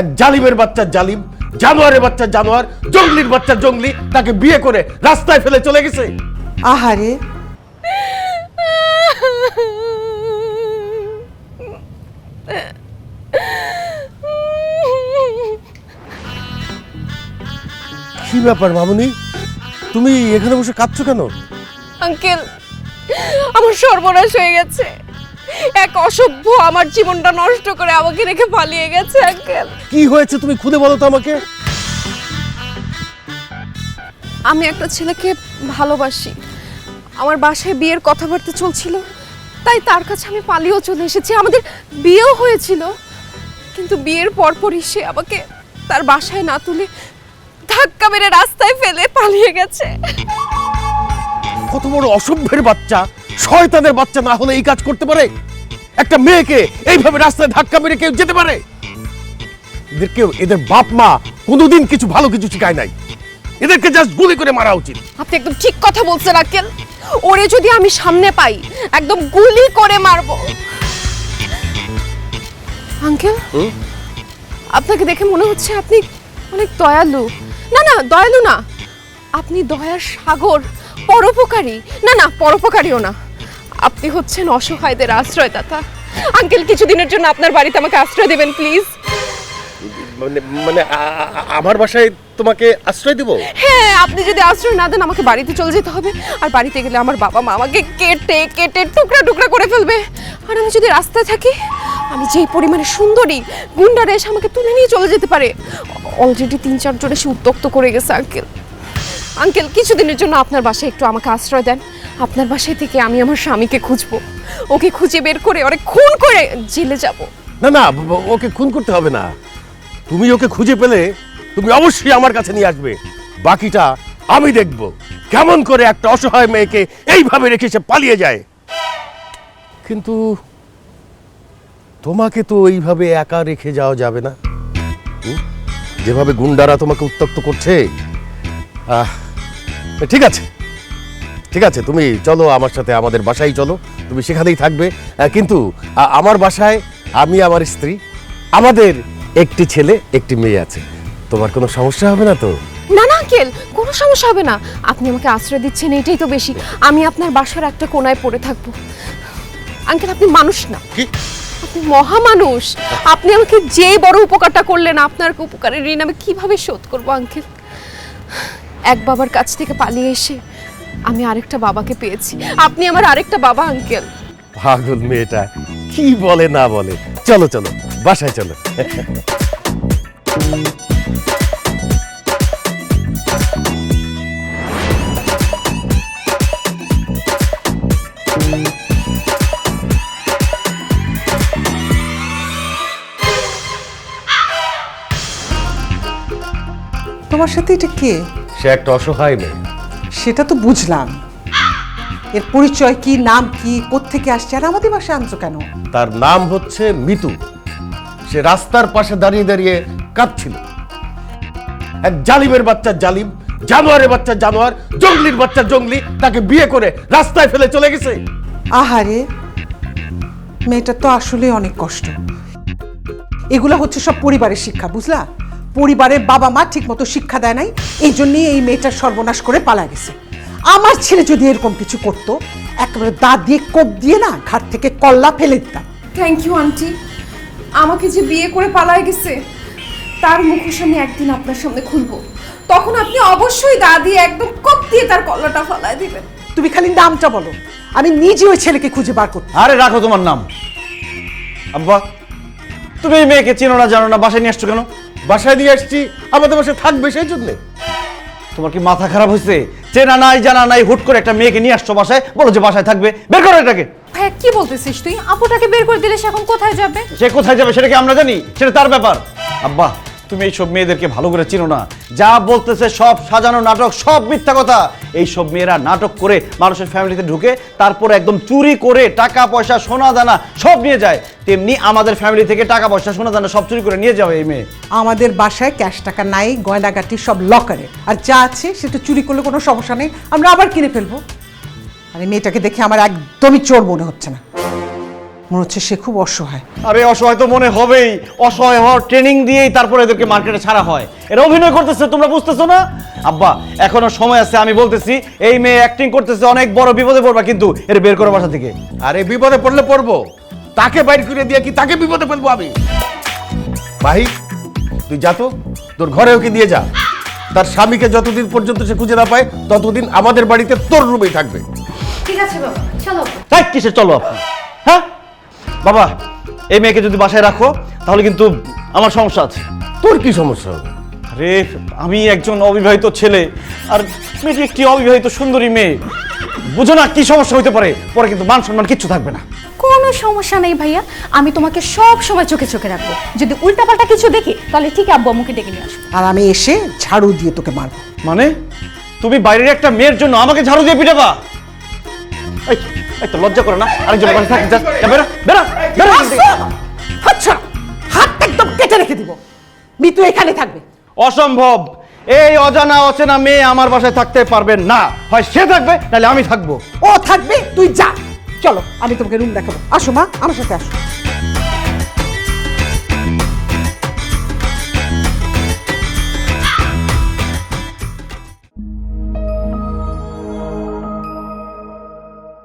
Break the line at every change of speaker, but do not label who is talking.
এক জালিমের বাচ্চা জালিম, জানোয়ারের বাচ্চা জানোয়ার, জঙ্গলির বাচ্চা জঙ্গলি তাকে বিয়ে করে রাস্তায় ফেলে চলে গেছে।
আহারে,
কি ব্যাপার মামুনি, তুমি এখানে বসে কাঁদছো কেন?
আঙ্কেল, আমার সর্বনাশ হয়ে গেছে। এক অসভ্য আমার জীবনটা নষ্ট করে আমাকে রেখে পালিয়ে গেছে। আঙ্কেল,
কি হয়েছে তুমি খুলে বলো তো আমাকে।
আমি একটা ছেলেকে ভালোবাসি। আমার বাসায় বিয়ের কথাবার্তা চলছিল, তাই তার কাছে আমি পালিয়েও চলে এসেছি। আমাদের বিয়েও হয়েছিল, কিন্তু বিয়ের পরপরই সে আমাকে তার বাসায় না তুলে ধাক্কা মেরে রাস্তায় ফেলে পালিয়ে গেছে।
কত বড় অসভ্যের বাচ্চা, শয়তানের বাচ্চা না হলে এই কাজ করতে পারে? একটা মেয়েকে এইভাবে রাস্তায় ধাক্কা মেরে কেউ যেতে পারে? এদের বাপ মা কোনোদিন কিছু ভালো কিছু শিখায় নাই। এদেরকে জাস্ট গুলি করে মারা উচিত।
আপনি একদম ঠিক কথা বলছেন আঙ্কেল। ওরে যদি আমি সামনে পাই, একদম গুলি করে মারবো। আঙ্কেল, আপনাকে দেখে মনে হচ্ছে আপনি অনেক দয়ালু। না না, দয়ালু না, আপনি দয়ার সাগর, পরোপকারী। না না, পরোপকারীও না, আপনি হচ্ছেন অসহায়দের আশ্রয়দাতা। আঙ্কেল, কিছুদিনের জন্য আপনার বাড়িতে আমাকে আশ্রয় দেবেন প্লিজ।
মানে আমার বাসায় তোমাকে আশ্রয় দেব?
হ্যাঁ, আপনি যদি আশ্রয় না দেন আমাকে বাড়িতে চলে যেতে হবে। আর বাড়িতে গেলে আমার বাবা মা আমাকে কেটে কেটে টুকরা টুকরা করে ফেলবে। আর আমি যদি রাস্তায় থাকি, আমি যেই পরিমাণে সুন্দরী, গুন্ডারা এসে আমাকে তুলে নিয়ে চলে যেতে পারে। অলরেডি 3-4 জন এসে উত্ত্যক্ত করে গেছে। আঙ্কেল, আঙ্কেল, কিছুদিনের জন্য আপনার বাসায় একটু আমাকে আশ্রয় দেন। আপনার বাসায় থেকে আমি আমার স্বামীকে খুঁজবো, ওকে খুঁজে বের করে ওরে খুন করে জেলে যাব।
না না, ওকে খুন করতে হবে না। তুমি ওকে খুঁজে পেলে তুমি অবশ্যই আমার কাছে নিয়ে আসবে। বাকিটা আমি দেখব, কেমন করে একটা অসহায় মেয়েকে এইভাবে রেখে সে পালিয়ে যায়। কিন্তু তোমাকে তো এইভাবে একা রেখে যাওয়া যাবে না। যেভাবে গুন্ডারা তোমাকে উত্ত্যক্ত করছে। ঠিক আছে, ঠিক আছে, তুমি চলো আমার সাথে, আমাদের বাসায় চলো, তুমি সেখানেই থাকবে। কিন্তু আমার বাসায় আমি, আমার স্ত্রী, আমাদের একটি ছেলে একটি মেয়ে আছে। তোমার কোনো সমস্যা হবে না তো?
না না আঙ্কেল, কোনো সমস্যা হবে না। আপনি আমাকে আশ্রয় দিচ্ছেন, এটাই তো বেশি। আমি আপনার বাসার একটা কোনায় পড়ে থাকবো। আঙ্কেল, আপনি মানুষ না,
কি?
আপনি মহামানুষ। আপনি আমাকে যে বড় উপকারটা করলেন, আপনার উপকারের ঋণ আমি কিভাবে শোধ করবো আঙ্কেল? এক বাবার কাছ থেকে পালিয়ে এসে আমি আরেকটা বাবাকে পেয়েছি। আপনি আমার আরেকটা বাবা আঙ্কেল।
পাগল মেয়েটা কি বলে না বলে। চলো চলো, বাসায় চলো।
তোমার সাথে এটা কে?
সে একটা অসহায় মেয়ে।
সেটা তো বুঝলাম, এর পরিচয় কি, নাম কি, কোত্থেকে আসছে, আর আমাদের বাসায় আনছো কেন?
তার নাম হচ্ছে মিতু। সে রাস্তার পাশে দাঁড়িয়ে দাঁড়িয়ে কাঁদছিল। এক জালিমের বাচ্চা জালিম, জানোয়ারের বাচ্চা জানোয়ার, জঙ্গলির বাচ্চা জঙ্গলি তাকে বিয়ে করে রাস্তায় ফেলে চলে গেছে।
আহারে, মেয়েটা তো আসলে অনেক কষ্ট। এগুলো হচ্ছে সব পরিবারের শিক্ষা, বুঝলা? পরিবারের বাবা মা ঠিক মতো শিক্ষা দেয় নাই, এই জন্যই এই মেয়েটার সর্বনাশ করে পালা গেছে। আমার ছেলে যদি এরকম কিছু করতো, একেবারে দাঁত দিয়ে কোপ দিয়ে না ঘাট থেকে কল্লা ফেলে দিতাম।
Thank you aunty. আমাকে যে বিয়ে করে পালায় গেছে, তার মুখোশ আমি একদিন আপনার সামনে খুলবো। তখন আপনি অবশ্যই দা দিয়ে একদম কোপ দিয়ে তার কল্লাটা ফালায় দিবেন।
তুমি খালি নামটা বলো, আমি নিজে ওই ছেলেকে খুঁজে বার করতে।
আরে রাখো তোমার নাম। আব্বা, তুমি এই মেয়েকে চেনো না জানো না, বাসায় নিয়ে আসছো কেন?
বাসায় নিয়ে আসছি, আমাদের বাসায় থাকবে সেই জন্যে।
তোমার কি মাথা খারাপ হয়েছে? চেনা নাই জানা নাই, হুট করে একটা মেয়েকে নিয়ে আসছো বাসায়, বলো যে বাসায় থাকবে। বের করো এটাকে।
ভাই কি বলতেছিস তুই? আপুটাকে বের করে দিলে সে এখন কোথায় যাবে?
সে কোথায় যাবে সেটা কি আমরা জানি? সেটা তার ব্যাপার। আব্বা, তুমি এইসব মেয়েদেরকে ভালো করে চিনো না। যা বলতেছে সব সাজানো নাটক, সব মিথ্যা কথা। এইসব মেয়েরা নাটক করে মানুষের ফ্যামিলিতে ঢুকে তারপরে একদম চুরি করে টাকা পয়সা সোনা দানা সব নিয়ে যায়। তেমনি আমাদের ফ্যামিলি থেকে টাকা পয়সা সোনা দানা সব চুরি করে নিয়ে যাবে এই মেয়ে।
আমাদের বাসায় ক্যাশ টাকা নাই, গয়নাগাটি সব লকারে, আর যা আছে সেটা চুরি করলে কোনো সমস্যা নেই, আমরা আবার কিনে ফেলবো। আর এই মেয়েটাকে দেখে আমার একদমই চোর মনে হচ্ছে না। মনে হচ্ছে সে খুব অসহায়।
আরে অসহায় তো মনে হবেই, অসহায় হওয়ার ট্রেনিং দিয়েই তারপরে এদেরকে মার্কেটে ছাড়া হয়। এরা অভিনয় করতেছে, তোমরা বুঝতেছো না? আব্বা এখনো সময় আছে, আমি বলতেছি এই মেয়ে অ্যাক্টিং করতেছে, অনেক বড় বিপদে পড়বা কিন্তু এর বের করো বাসা থেকে।
আরে বিপদে পড়লে পড়বো, তাকে বাইর করে দিয়ে কি তাকে বিপদে ফেলবো আমি? ভাই তুই যা তো, তোর ঘরে ওকে দিয়ে যা। তার স্বামীকে যতদিন পর্যন্ত সে খুঁজে না পায় ততদিন আমাদের বাড়িতে তোর রুমেই থাকবে।
ঠিক আছে বাবা, চলো।
তাই কিসের চলো আপনি? হ্যাঁ বাবা, এই মেয়েকে যদি বাসায় রাখো তাহলে কিন্তু আমার সমস্যা আছে।
তোর কি সমস্যা হবে?
আরে আমি একজন অবিবাহিত ছেলে, আর মেয়েটি একটি অবিবাহিত সুন্দরী মেয়ে, বুঝো না কি সমস্যা হইতে পারে? পরে কিন্তু মান সম্মান কিচ্ছু থাকবে না।
কোনো সমস্যা নেই ভাইয়া, আমি তোমাকে সব সময় চোখে চোখে রাখবো। যদি উল্টাপাল্টা কিছু দেখি তাহলে ঠিক আব্বু আম্মুকে ডেকে নিয়ে আসবো।
আর আমি এসে ঝাড়ু দিয়ে তোকে মারবো।
মানে তুমি বাইরের একটা মেয়ের জন্য আমাকে ঝাড়ু দিয়ে পিটাবা? এই এই তো লজ্জা করে না? আরেকজন বাসায় থাকি, যা যা, বেরো বেরো বেরো এখান থেকে।
আচ্ছা, হাতটা একদম কেটে রেখে দিব। মিতু এখানে থাকবে।
অসম্ভব, এই অজানা অচেনা মেয়ে আমার বাসায় থাকতে পারবে না। হয় সে থাকবে নাহলে আমি থাকবো।
ও থাকবে, তুই যা। চলো আমি তোমাকে রুম দেখাবো। আসো মা, আমার সাথে আসো।